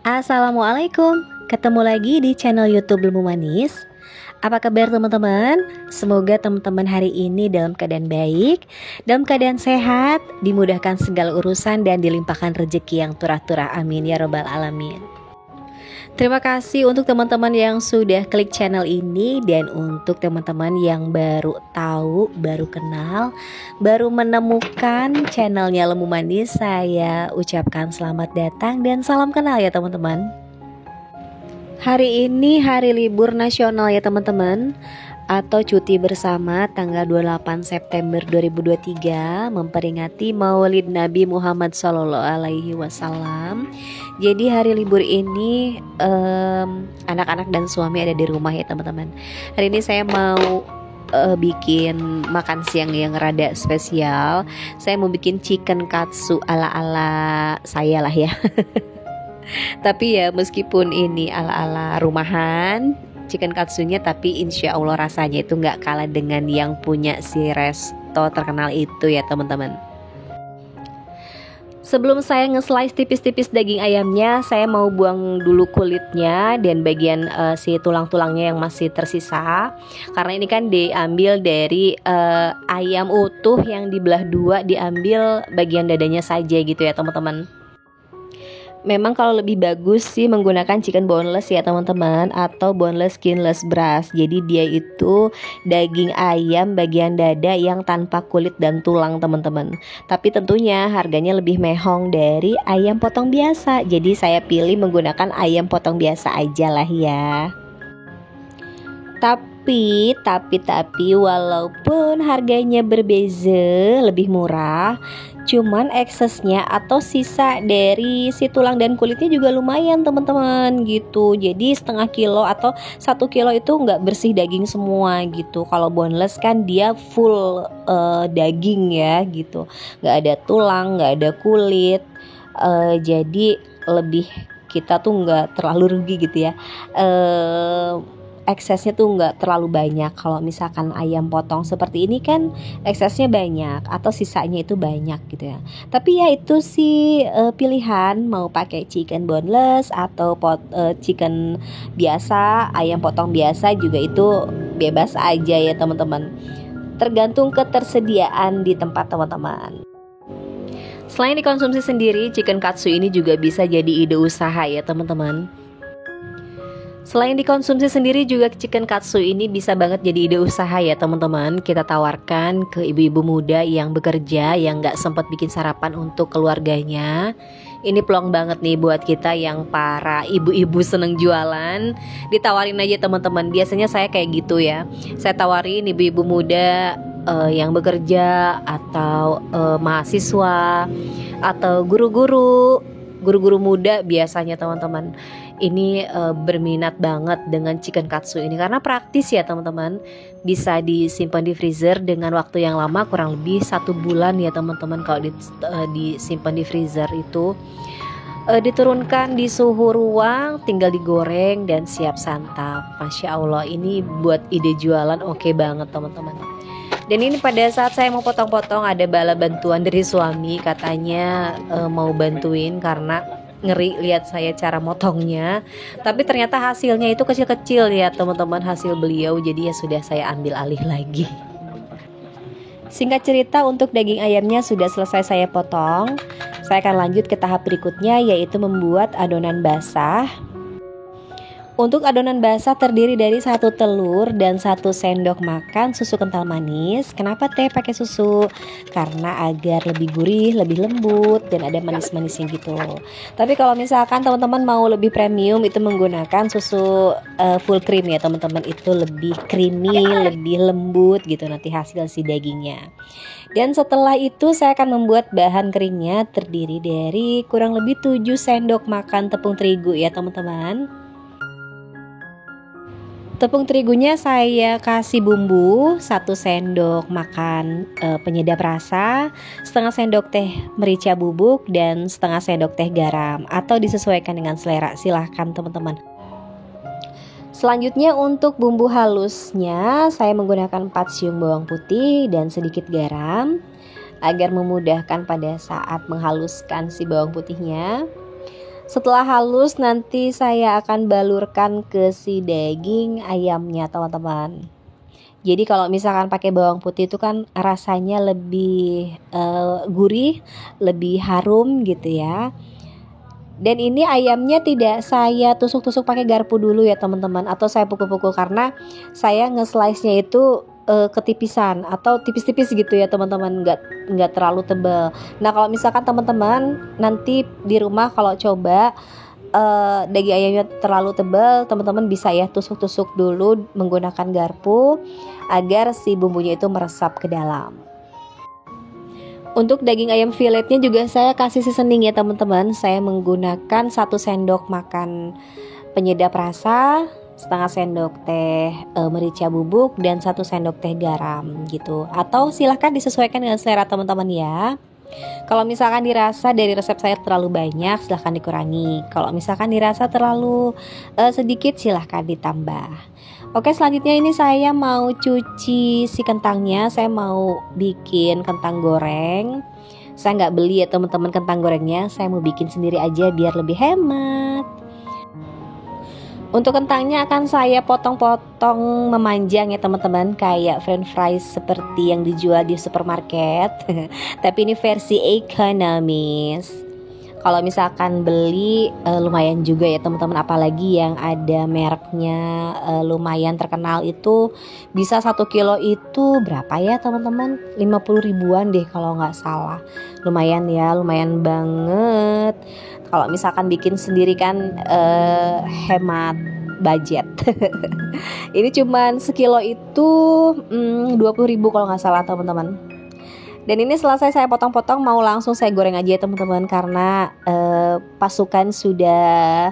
Assalamualaikum, ketemu lagi di channel YouTube Ilmu Manis. Apa kabar teman-teman? Semoga teman-teman hari ini dalam keadaan baik, dalam keadaan sehat, dimudahkan segala urusan dan dilimpahkan rezeki yang turah-turah. Amin ya robbal alamin. Terima kasih untuk teman-teman yang sudah klik channel ini, dan untuk teman-teman yang baru tahu, baru kenal, baru menemukan channelnya Lemu Manis, saya ucapkan selamat datang dan salam kenal ya teman-teman. Hari ini hari libur nasional ya teman-teman, atau cuti bersama tanggal 28 September 2023, memperingati Maulid Nabi Muhammad SAW. Jadi hari libur ini anak-anak dan suami ada di rumah ya teman-teman. Hari ini saya mau bikin makan siang yang rada spesial. Saya mau bikin chicken katsu ala-ala saya lah ya. Tapi ya meskipun ini ala-ala rumahan chicken katsunya, tapi insya Allah rasanya itu nggak kalah dengan yang punya si resto terkenal itu ya teman-teman. Sebelum saya nge-slice tipis-tipis daging ayamnya, saya mau buang dulu kulitnya dan bagian si tulang-tulangnya yang masih tersisa. Karena ini kan diambil dari ayam utuh yang dibelah dua, diambil bagian dadanya saja gitu ya teman-teman. Memang kalau lebih bagus sih menggunakan chicken boneless ya teman-teman, atau boneless skinless breast. Jadi dia itu daging ayam bagian dada yang tanpa kulit dan tulang teman-teman. Tapi tentunya harganya lebih mehong dari ayam potong biasa. Jadi saya pilih menggunakan ayam potong biasa aja lah ya. Tapi walaupun harganya berbeza, lebih murah, cuman eksesnya atau sisa dari si tulang dan kulitnya juga lumayan teman-teman gitu. Jadi setengah kilo atau 1 kilo itu nggak bersih daging semua gitu. Kalau boneless kan dia full daging ya gitu, nggak ada tulang, nggak ada kulit. Jadi lebih, kita tuh nggak terlalu rugi gitu ya. Eksesnya tuh nggak terlalu banyak. Kalau misalkan ayam potong seperti ini kan eksesnya banyak atau sisanya itu banyak gitu ya. Tapi ya itu sih pilihan, mau pakai chicken boneless atau chicken biasa, ayam potong biasa juga itu bebas aja ya teman-teman. Tergantung ketersediaan di tempat teman-teman. Selain dikonsumsi sendiri, chicken katsu ini juga bisa jadi ide usaha ya teman-teman. Selain dikonsumsi sendiri juga chicken katsu ini bisa banget jadi ide usaha ya teman-teman. Kita tawarkan ke ibu-ibu muda yang bekerja, yang gak sempat bikin sarapan untuk keluarganya. Ini peluang banget nih buat kita yang para ibu-ibu seneng jualan. Ditawarin aja teman-teman. Biasanya saya kayak gitu ya. Saya tawarin ibu-ibu muda yang bekerja, atau mahasiswa, atau guru-guru muda biasanya teman-teman. Ini berminat banget dengan chicken katsu ini karena praktis ya teman-teman. Bisa disimpan di freezer dengan waktu yang lama, kurang lebih 1 bulan ya teman-teman. Kalau disimpan di freezer itu diturunkan di suhu ruang, tinggal digoreng dan siap santap. Masya Allah, ini buat ide jualan oke banget teman-teman. Dan ini pada saat saya mau potong-potong ada bala bantuan dari suami, katanya mau bantuin karena ngeri lihat saya cara motongnya. Tapi ternyata hasilnya itu kecil-kecil ya teman-teman, hasil beliau. Jadi ya sudah saya ambil alih lagi. Singkat cerita, untuk daging ayamnya sudah selesai saya potong. Saya akan lanjut ke tahap berikutnya, yaitu membuat adonan basah. Untuk adonan basah terdiri dari 1 telur dan 1 sendok makan susu kental manis. Kenapa teh pakai susu? Karena agar lebih gurih, lebih lembut, dan ada manis-manisnya gitu. Tapi kalau misalkan teman-teman mau lebih premium, itu menggunakan susu full cream ya teman-teman. Itu lebih creamy, lebih lembut gitu nanti hasil si dagingnya. Dan setelah itu saya akan membuat bahan keringnya, terdiri dari kurang lebih 7 sendok makan tepung terigu ya teman-teman. Tepung terigunya saya kasih bumbu 1 sendok makan penyedap rasa, setengah sendok teh merica bubuk, dan setengah sendok teh garam, atau disesuaikan dengan selera, silahkan teman-teman. Selanjutnya untuk bumbu halusnya saya menggunakan 4 siung bawang putih dan sedikit garam agar memudahkan pada saat menghaluskan si bawang putihnya. Setelah halus nanti saya akan balurkan ke si daging ayamnya teman-teman. Jadi kalau misalkan pakai bawang putih itu kan rasanya lebih gurih, lebih harum gitu ya. Dan ini ayamnya tidak saya tusuk-tusuk pakai garpu dulu ya teman-teman, atau saya pukul-pukul, karena saya nge-slice-nya itu ketipisan atau tipis-tipis gitu ya teman-teman, nggak terlalu tebal. Nah kalau misalkan teman-teman nanti di rumah kalau coba daging ayamnya terlalu tebal, teman-teman bisa ya tusuk-tusuk dulu menggunakan garpu agar si bumbunya itu meresap ke dalam. Untuk daging ayam filetnya juga saya kasih seasoning ya teman-teman. Saya menggunakan 1 sendok makan penyedap rasa, setengah sendok teh merica bubuk, dan 1 sendok teh garam gitu. Atau silahkan disesuaikan dengan selera teman-teman ya. Kalau misalkan dirasa dari resep saya terlalu banyak, silahkan dikurangi. Kalau misalkan dirasa terlalu sedikit, silahkan ditambah. Oke, selanjutnya ini saya mau cuci si kentangnya. Saya mau bikin kentang goreng. Saya nggak beli ya teman-teman kentang gorengnya, saya mau bikin sendiri aja biar lebih hemat. Untuk kentangnya akan saya potong-potong memanjang ya teman-teman, kayak french fries seperti yang dijual di supermarket. Tapi ini versi ekonomis. Kalau misalkan beli lumayan juga ya teman-teman, apalagi yang ada mereknya lumayan terkenal itu bisa 1 kilo itu berapa ya teman-teman, 50 ribuan deh kalau nggak salah. Lumayan ya, lumayan banget. Kalau misalkan bikin sendiri kan hemat budget. Ini cuman sekilo itu 20 ribu kalau nggak salah teman-teman. Dan ini selesai saya potong-potong, mau langsung saya goreng aja ya teman-teman, karena pasukan sudah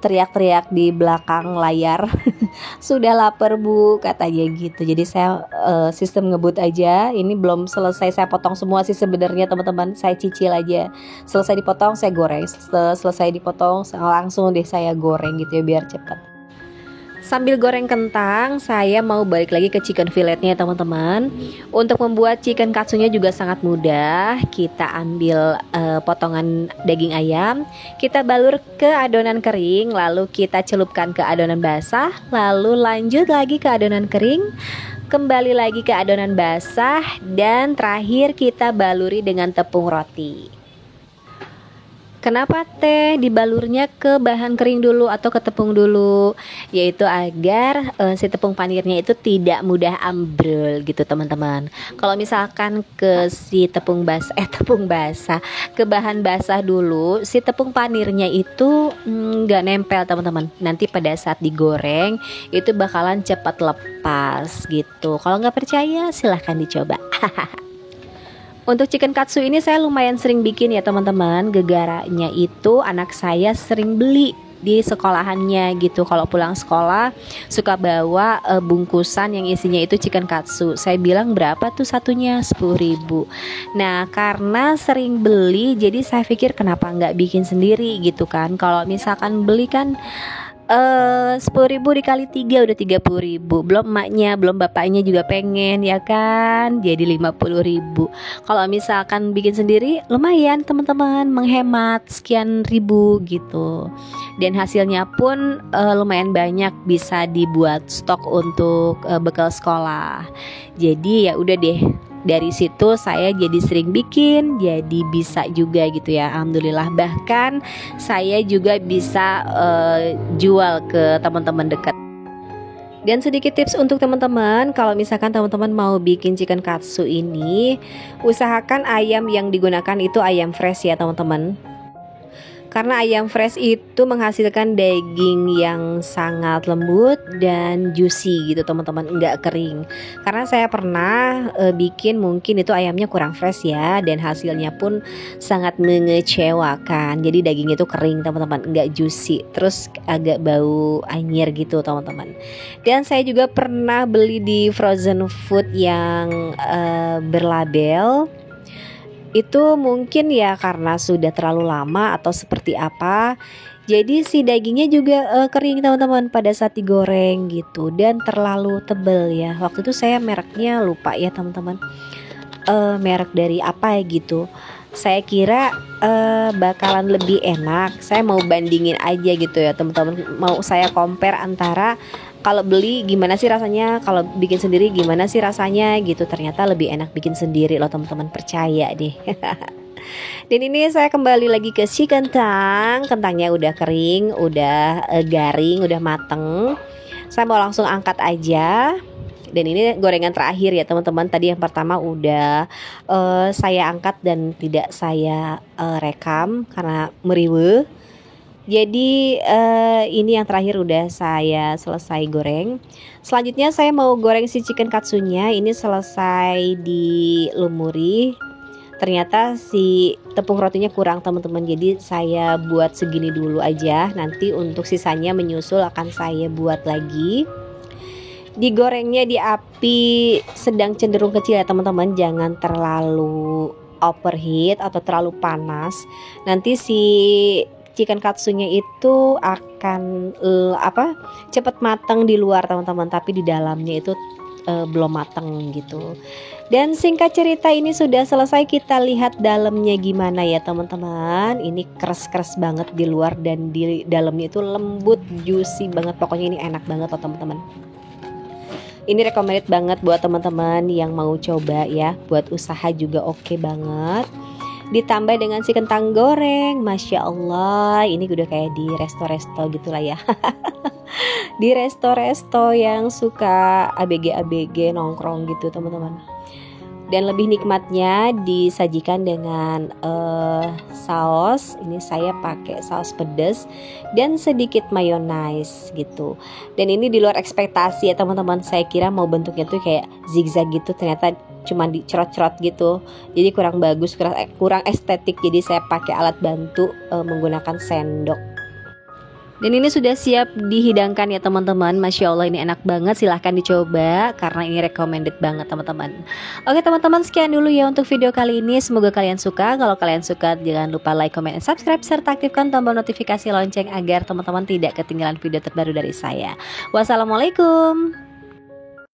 teriak-teriak di belakang layar. Sudah lapar bu katanya gitu. Jadi saya sistem ngebut aja. Ini belum selesai saya potong semua sih sebenarnya teman-teman, saya cicil aja. Selesai dipotong saya goreng, selesai dipotong langsung deh saya goreng gitu ya biar cepat. Sambil goreng kentang, saya mau balik lagi ke chicken filletnya teman-teman. Untuk membuat chicken katsunya juga sangat mudah. Kita ambil potongan daging ayam, kita balur ke adonan kering, lalu kita celupkan ke adonan basah, lalu lanjut lagi ke adonan kering, kembali lagi ke adonan basah, dan terakhir kita baluri dengan tepung roti. Kenapa teh dibalurnya ke bahan kering dulu atau ke tepung dulu? Yaitu agar si tepung panirnya itu tidak mudah ambrol gitu teman-teman. Kalau misalkan ke si tepung basah ke bahan basah dulu, si tepung panirnya itu nggak nempel teman-teman. Nanti pada saat digoreng itu bakalan cepat lepas gitu. Kalau nggak percaya silahkan dicoba. Untuk chicken katsu ini saya lumayan sering bikin ya teman-teman. Gegaranya itu anak saya sering beli di sekolahannya gitu. Kalau pulang sekolah suka bawa bungkusan yang isinya itu chicken katsu. Saya bilang berapa tuh satunya, 10 ribu. Nah karena sering beli, jadi saya pikir kenapa nggak bikin sendiri gitu kan. Kalau misalkan beli kan 10 ribu dikali 3 udah 30 ribu. Belum emaknya, belum bapaknya juga pengen ya kan, jadi 50 ribu. Kalau misalkan bikin sendiri lumayan teman-teman, menghemat sekian ribu gitu. Dan hasilnya pun lumayan banyak, bisa dibuat stok untuk bekal sekolah. Jadi ya udah deh, dari situ saya jadi sering bikin, jadi bisa juga gitu ya, alhamdulillah. Bahkan saya juga bisa jual ke teman-teman dekat. Dan sedikit tips untuk teman-teman, kalau misalkan teman-teman mau bikin chicken katsu ini, usahakan ayam yang digunakan itu ayam fresh ya teman-teman. Karena ayam fresh itu menghasilkan daging yang sangat lembut dan juicy gitu teman-teman, enggak kering. Karena saya pernah bikin, mungkin itu ayamnya kurang fresh ya, dan hasilnya pun sangat mengecewakan. Jadi dagingnya itu kering teman-teman, enggak juicy, terus agak bau anyir gitu teman-teman. Dan saya juga pernah beli di frozen food yang berlabel. Itu mungkin ya karena sudah terlalu lama atau seperti apa, jadi si dagingnya juga kering teman-teman pada saat digoreng gitu, dan terlalu tebal ya. Waktu itu saya mereknya lupa ya teman-teman, merek dari apa ya gitu. saya kira bakalan lebih enak. Saya mau bandingin aja gitu ya teman-teman, mau saya compare antara kalau beli gimana sih rasanya, kalau bikin sendiri gimana sih rasanya gitu. Ternyata lebih enak bikin sendiri loh teman-teman, percaya deh. Dan ini saya kembali lagi ke si kentang. Kentangnya udah kering, udah garing, udah mateng. Saya mau langsung angkat aja. Dan ini gorengan terakhir ya teman-teman. Tadi yang pertama udah saya angkat dan tidak saya rekam karena meriweuh. Jadi ini yang terakhir udah saya selesai goreng. Selanjutnya saya mau goreng si chicken katsunya. Ini selesai dilumuri. Ternyata si tepung rotinya kurang teman-teman. Jadi saya buat segini dulu aja. Nanti untuk sisanya menyusul akan saya buat lagi. Digorengnya di api sedang cenderung kecil ya teman-teman, jangan terlalu overheat atau terlalu panas. Nanti si chicken katsunya itu akan cepat matang di luar teman-teman, tapi di dalamnya itu belum matang gitu. Dan singkat cerita ini sudah selesai, kita lihat dalamnya gimana ya teman-teman. Ini keras-keras banget di luar dan di dalamnya itu lembut, juicy banget. Pokoknya ini enak banget loh teman-teman. Ini recommended banget buat teman-teman yang mau coba ya. Buat usaha juga oke banget. Ditambah dengan si kentang goreng, Masya Allah. Ini udah kayak di resto-resto gitulah ya. Di resto-resto yang suka ABG-ABG nongkrong gitu teman-teman. Dan lebih nikmatnya disajikan dengan saus. Ini saya pakai saus pedas dan sedikit mayonnaise gitu. Dan ini di luar ekspektasi ya teman-teman. Saya kira mau bentuknya tuh kayak zigzag gitu, ternyata cuma dicerot-cerot gitu. Jadi kurang bagus, kurang estetik. Jadi saya pakai alat bantu menggunakan sendok. Dan ini sudah siap dihidangkan ya teman-teman. Masya Allah ini enak banget, silahkan dicoba karena ini recommended banget teman-teman. Oke teman-teman, sekian dulu ya untuk video kali ini. Semoga kalian suka. Kalau kalian suka jangan lupa like, comment, dan subscribe, serta aktifkan tombol notifikasi lonceng agar teman-teman tidak ketinggalan video terbaru dari saya. Wassalamualaikum.